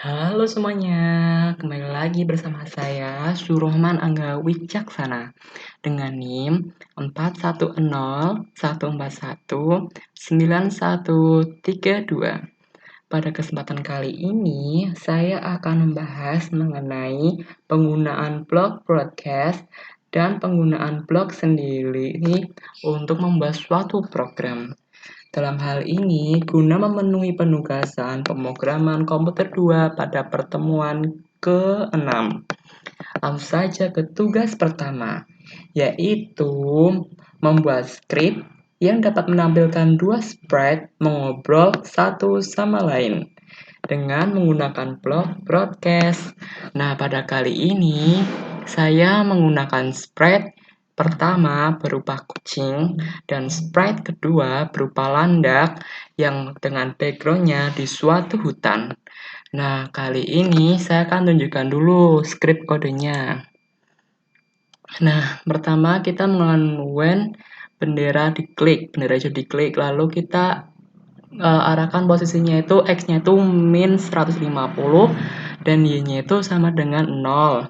Halo semuanya, kembali lagi bersama saya Surohman Angga Wicaksana dengan NIM 4101419132. Pada kesempatan kali ini, saya akan membahas mengenai penggunaan blog broadcast dan penggunaan blog sendiri untuk membuat suatu program. Dalam hal ini, guna memenuhi penugasan pemrograman komputer 2 pada pertemuan ke-6. Langsung saja ke tugas pertama, yaitu membuat skrip yang dapat menampilkan dua sprite mengobrol satu sama lain dengan menggunakan blog broadcast. Nah, pada kali ini saya menggunakan sprite pertama berupa kucing dan sprite kedua berupa landak yang dengan backgroundnya di suatu hutan. Nah, kali ini saya akan tunjukkan dulu script kodenya. Nah, pertama kita menggunakan bendera itu diklik, lalu kita arahkan posisinya itu X-nya itu min 150 dan Y-nya itu sama dengan 0.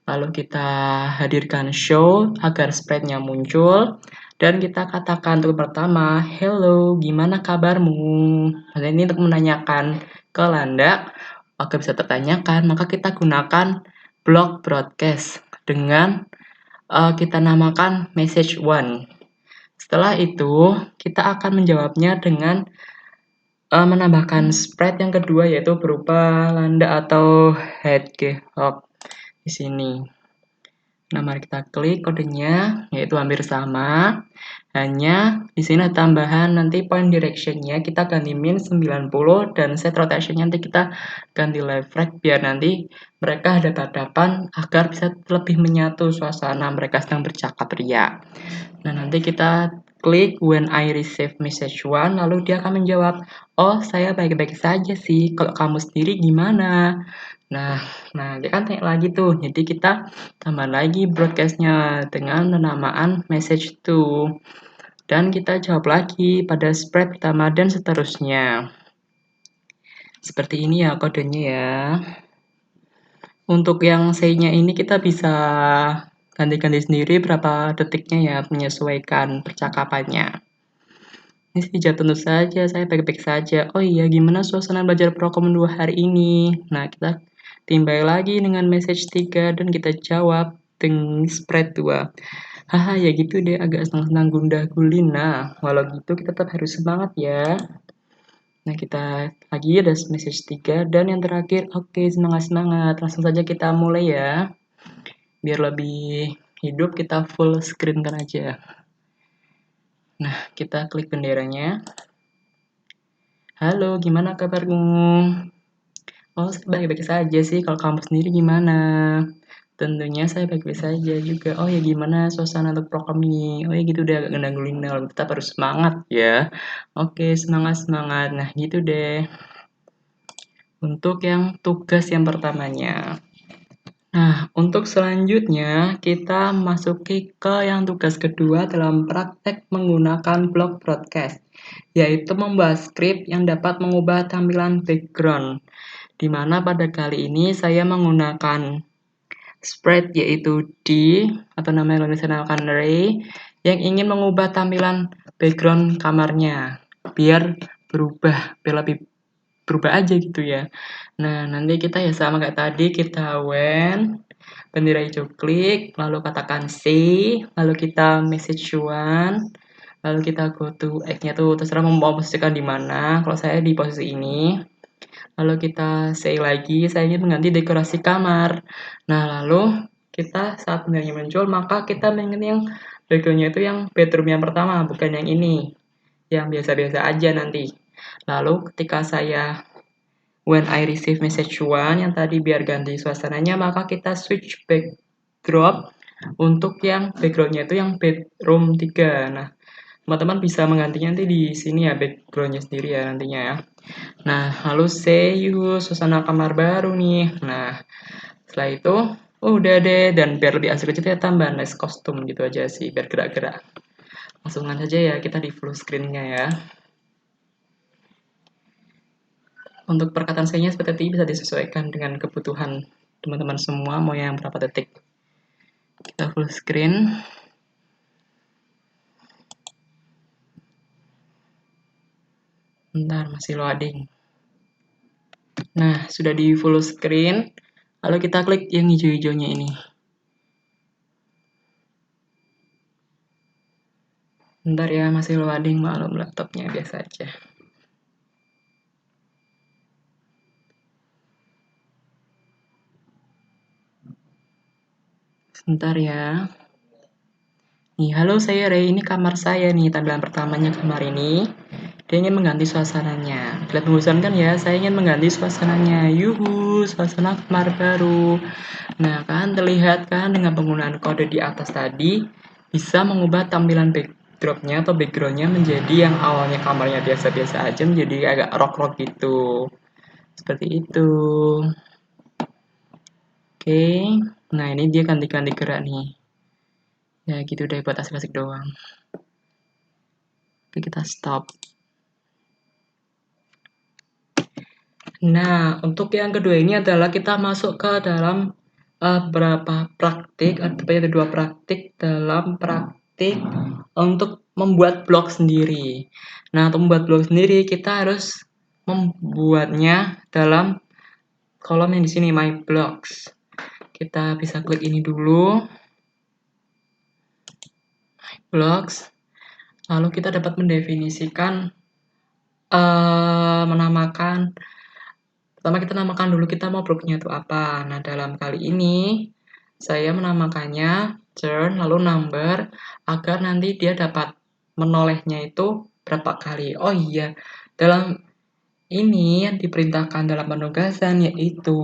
Lalu kita hadirkan show agar sprite-nya muncul dan kita katakan untuk pertama, hello, gimana kabarmu? Nah, ini untuk menanyakan ke landak, agar bisa tertanyakan, maka kita gunakan blog broadcast dengan kita namakan message one. Setelah itu, kita akan menjawabnya dengan menambahkan sprite yang kedua yaitu berupa landa atau hedgehog di sini. Nah, mari kita klik kodenya, yaitu hampir sama. Hanya di sini ada tambahan nanti point direction-nya kita ganti min 90 dan set rotation-nya nanti kita ganti left right biar nanti mereka hadap-hadapan agar bisa lebih menyatu suasana mereka sedang bercakap ria. Nah, nanti kita klik when I receive message one, lalu dia akan menjawab, oh saya baik-baik saja sih, kalau kamu sendiri gimana? Nah, dia kan tanya lagi tuh, jadi kita tambah lagi broadcast-nya dengan penamaan message to. Dan kita jawab lagi pada sprite pertama dan seterusnya. Seperti ini ya kodenya ya. Untuk yang say-nya ini kita bisa ganti-ganti sendiri berapa detiknya ya, menyesuaikan percakapannya. Ini sih tentu saja, saya baik-baik saja. Oh iya, gimana suasana belajar Prokom 2 hari ini? Nah, kita timbal lagi dengan message 3 dan kita jawab dengan spread 2. Haha, ya gitu deh, agak senang-senang gundah gulina. Walau gitu, kita tetap harus semangat ya. Nah, kita lagi ada message 3 dan yang terakhir, oke, semangat-semangat. Langsung saja kita mulai ya. Biar lebih hidup, kita full screen kan aja. Nah, kita klik benderanya. Halo, gimana kabarmu? Oh, saya baik-baik saja sih. Kalau kamu sendiri gimana? Tentunya saya baik-baik saja juga. Oh ya, gimana suasana untuk program ini? Oh ya gitu deh, agak gendang gulina. Tetap harus semangat ya. Oke, semangat-semangat. Nah, gitu deh. Untuk yang tugas yang pertamanya. Nah, untuk selanjutnya kita masuki ke yang tugas kedua dalam praktek menggunakan blog broadcast, yaitu membuat skrip yang dapat mengubah tampilan background, di mana pada kali ini saya menggunakan sprite yaitu atau namanya kalau misalnya Ray yang ingin mengubah tampilan background kamarnya biar lebih berubah aja gitu ya. Nah, nanti kita ya sama kayak tadi, kita when bendera hijau klik, lalu katakan say, lalu kita message one, lalu kita go to X-nya tuh terserah mau posisikan di mana. Kalau saya di posisi ini. Lalu kita say lagi, saya ingin mengganti dekorasi kamar. Nah, lalu kita saat benderanya muncul, maka kita ingin yang background-nya itu yang bedroom yang pertama, bukan yang ini. Yang biasa-biasa aja nanti. Lalu ketika saya when I receive message one yang tadi biar ganti suasananya, maka kita switch backdrop untuk yang backgroundnya itu yang bedroom 3. Nah, teman-teman bisa menggantinya nanti di sini ya, backgroundnya sendiri ya nantinya ya. Nah, lalu say you suasana kamar baru nih. Nah, setelah itu udah deh, dan biar lebih asik kita tambah nice kostum gitu aja sih biar gerak-gerak. Langsung saja ya kita di full screen-nya ya. Untuk perkataan sayangnya seperti ini bisa disesuaikan dengan kebutuhan teman-teman semua, mau yang berapa detik. Kita full screen. Bentar, masih loading. Nah, sudah di full screen. Lalu kita klik yang hijau-hijaunya ini. Bentar ya, masih loading, maklum laptopnya biasa aja. Sebentar ya. Nih, halo saya Ray, ini kamar saya nih, tampilan pertamanya kamar ini. Dia ingin mengganti suasananya. Lihat membosankan ya, saya ingin mengganti suasananya. Yuhu, suasana kamar baru. Nah, kan terlihat kan dengan penggunaan kode di atas tadi, bisa mengubah tampilan backdropnya atau backgroundnya menjadi yang awalnya kamarnya biasa-biasa aja, menjadi agak rock-rock gitu. Seperti itu. Oke, nah ini dia ganti-ganti gerak nih. Ya gitu deh buat asik-asik doang. Oke, kita stop. Nah, untuk yang kedua ini adalah kita masuk ke dalam beberapa praktik, ada dua praktik dalam praktik untuk membuat blog sendiri. Nah, untuk membuat blog sendiri kita harus membuatnya dalam kolom yang di sini My Blogs. Kita bisa klik ini dulu, My Blogs. Lalu kita dapat mendefinisikan, menamakan. Pertama kita namakan dulu kita mau blognya itu apa. Nah, dalam kali ini saya menamakannya turn lalu number agar nanti dia dapat menolehnya itu berapa kali. Oh iya, dalam ini yang diperintahkan dalam penugasan yaitu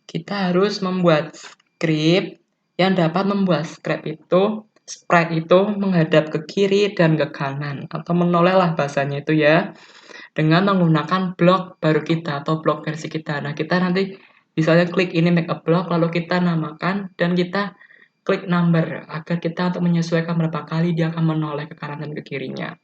kita harus membuat script yang dapat membuat sprite itu menghadap ke kiri dan ke kanan atau menoleh lah bahasanya itu ya, dengan menggunakan blok baru kita atau blok versi kita. Nah, kita nanti misalnya klik ini make a block, lalu kita namakan dan kita klik number agar kita untuk menyesuaikan berapa kali dia akan menoleh ke kanan dan ke kirinya.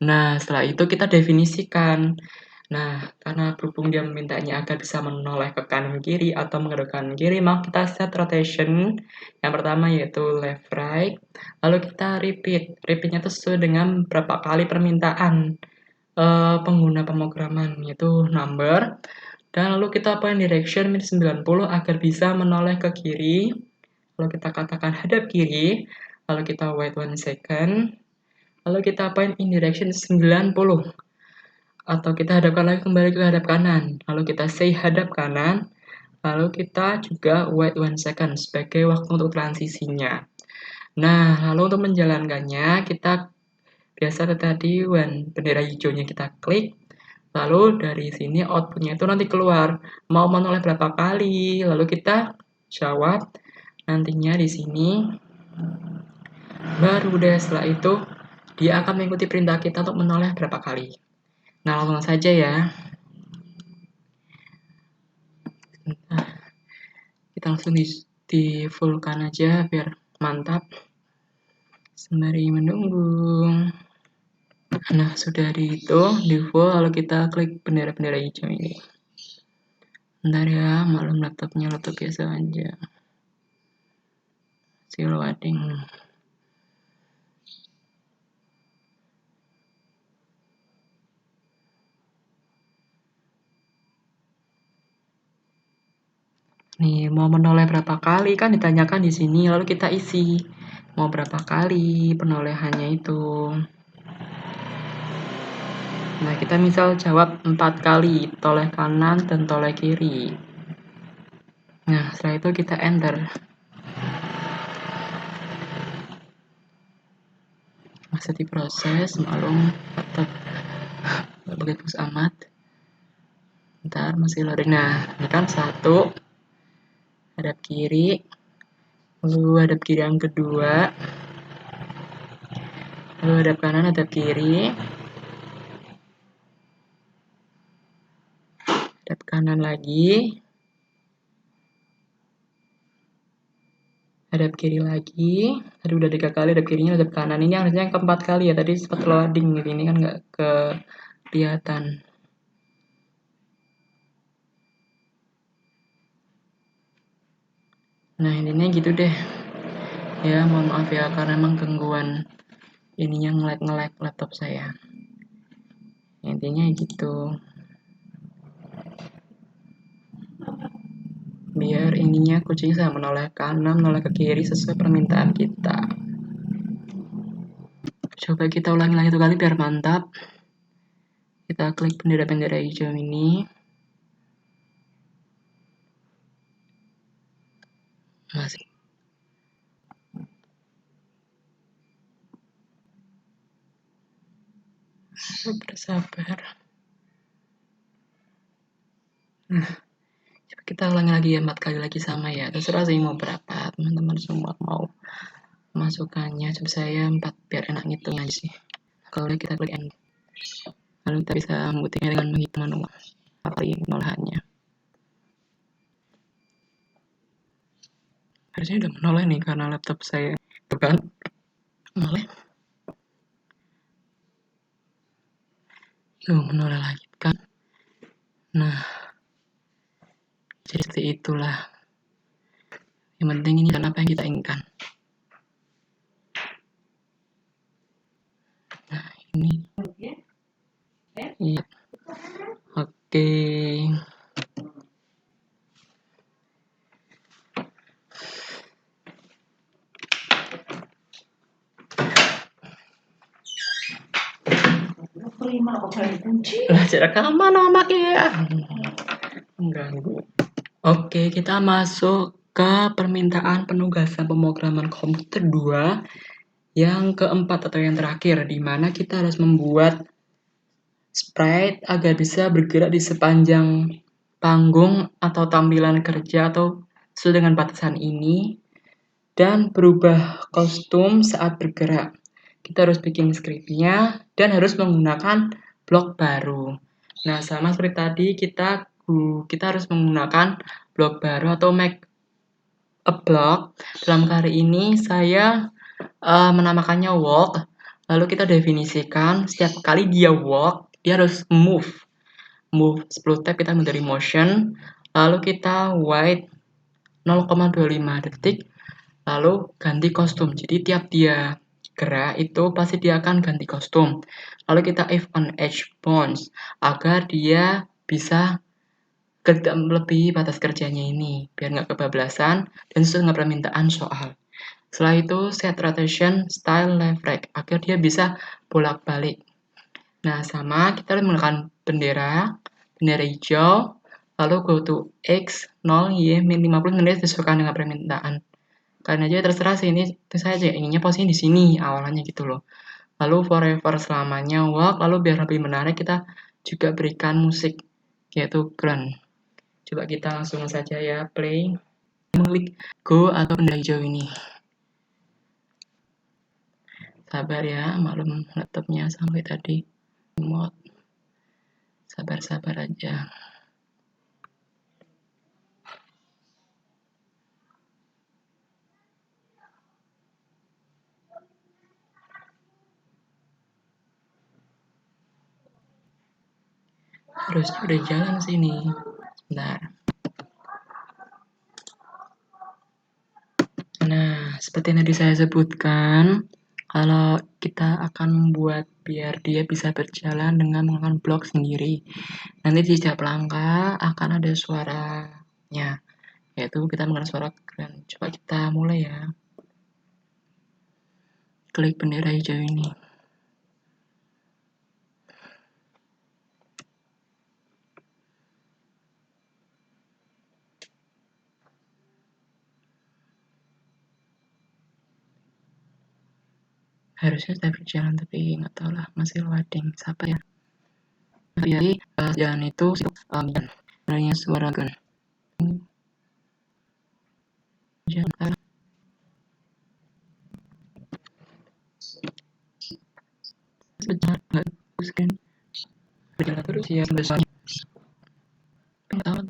Nah, setelah itu kita definisikan. Nah, karena berhubung dia memintanya agar bisa menoleh ke kanan kiri atau menghadap kanan kiri, maka kita set rotation. Yang pertama yaitu left right. Lalu kita repeat. Repeatnya itu sesuai dengan berapa kali permintaan pengguna pemrograman, yaitu number. Dan lalu kita point direction min 90 agar bisa menoleh ke kiri. Lalu kita katakan hadap kiri. Lalu kita wait 1 second. Lalu kita point in direction 90. Atau kita hadapkan lagi kembali ke hadap kanan. Lalu kita say hadap kanan. Lalu kita juga wait 1 second sebagai waktu untuk transisinya. Nah, lalu untuk menjalankannya, kita biasa tadi bendera hijaunya kita klik. Lalu dari sini outputnya itu nanti keluar. Mau menoleh berapa kali. Lalu kita jawab nantinya di sini. Baru deh setelah itu, dia akan mengikuti perintah kita untuk menoleh berapa kali. Nah, langsung saja ya. Kita langsung di fullkan aja biar mantap. Sembari menunggu. Nah, sudah di full, lalu kita klik bendera-bendera hijau ini. Bentar ya, maklum laptopnya laptop biasa aja. Masih loading. Nih, mau menoleh berapa kali kan ditanyakan di sini, lalu kita isi mau berapa kali penolehannya itu. Nah, kita misal jawab 4 kali, toleh kanan dan toleh kiri. Nah, setelah itu kita enter. Masih diproses, maklum tetap nggak begitu amat. Ntar masih loading. Nah, ini kan 1 hadap kiri, lalu hadap kiri yang kedua, lalu hadap kanan, hadap kiri, hadap kanan lagi, hadap kiri lagi. Tadi udah 3 kali, hadap kirinya hadap kanan. Ini harusnya yang keempat kali ya, tadi sempat loading gitu, ini kan nggak kelihatan. Nah intinya gitu deh ya, mohon maaf ya karena emang gangguan ininya nge-lag laptop saya. Intinya gitu, biar ininya kucing saya menoleh kanan, menoleh ke kiri sesuai permintaan kita. Coba kita ulangi lagi 1 kali biar mantap. Kita klik bendera-bendera hijau ini. Masih. Sabar. Nah, coba kita ulangi lagi ya 4 kali lagi sama ya. Terserah sih mau berapa teman-teman semua mau masukannya. Coba saya 4 biar enak ngitung aja sih. Kalau kita klik end, lalu kita bisa membuktikannya dengan menghitung manual kali penolahannya. Harusnya udah menoleh nih karena laptop saya itu kan menoleh. Menoleh lagi kan. Nah, jadi seperti itulah. Yang penting ini kan apa yang kita inginkan. Nah, ini. Iya. Oke. Belajar rekaman sama ya. Mengganggu. Oke, kita masuk ke permintaan penugasan pemrograman komputer 2 yang keempat atau yang terakhir, di mana kita harus membuat sprite agar bisa bergerak di sepanjang panggung atau tampilan kerja atau sesuai dengan batasan ini, dan berubah kostum saat bergerak. Kita harus bikin skripnya dan harus menggunakan blok baru. Nah, sama seperti tadi kita harus menggunakan blok baru atau make a block. Dalam kali ini saya menamakannya walk. Lalu kita definisikan setiap kali dia walk, dia harus move 10 tab, kita dari motion, lalu kita wait 0,25 detik, lalu ganti kostum. Jadi tiap dia gerak itu pasti dia akan ganti kostum. Lalu kita if on edge bounds agar dia bisa tidak melebihi batas kerjanya ini biar nggak kebablasan dan sesuai dengan permintaan soal. Setelah itu set rotation style left right agar dia bisa bolak-balik. Nah, sama kita menggunakan bendera hijau, lalu go to X 0 Y min 50 menit disesuaikan dengan permintaan. Karena aja terserah sih, ini saya aja inginnya posisinya di sini awalnya gitu loh. Lalu forever selamanya walk, lalu biar lebih menarik kita juga berikan musik yaitu grunt. Coba kita langsung saja ya play. Mengklik go atau bendera hijau ini. Sabar ya, maklum laptopnya sampai tadi remote. Sabar aja. Harusnya udah jalan sini. Sebentar. Nah, seperti yang tadi saya sebutkan, kalau kita akan membuat biar dia bisa berjalan dengan menggunakan blok sendiri. Nanti di setiap langkah akan ada suaranya, yaitu kita menggunakan suara keren. Coba kita mulai ya. Klik bendera hijau ini. Harusnya sudah berjalan tapi nggak tahu lah, masih loading. Sabar ya. Jadi jalan itu adanya suara gun. Jangan sebentar, nggak terus kan berjalan terus ya sampai soalnya nggak tahu.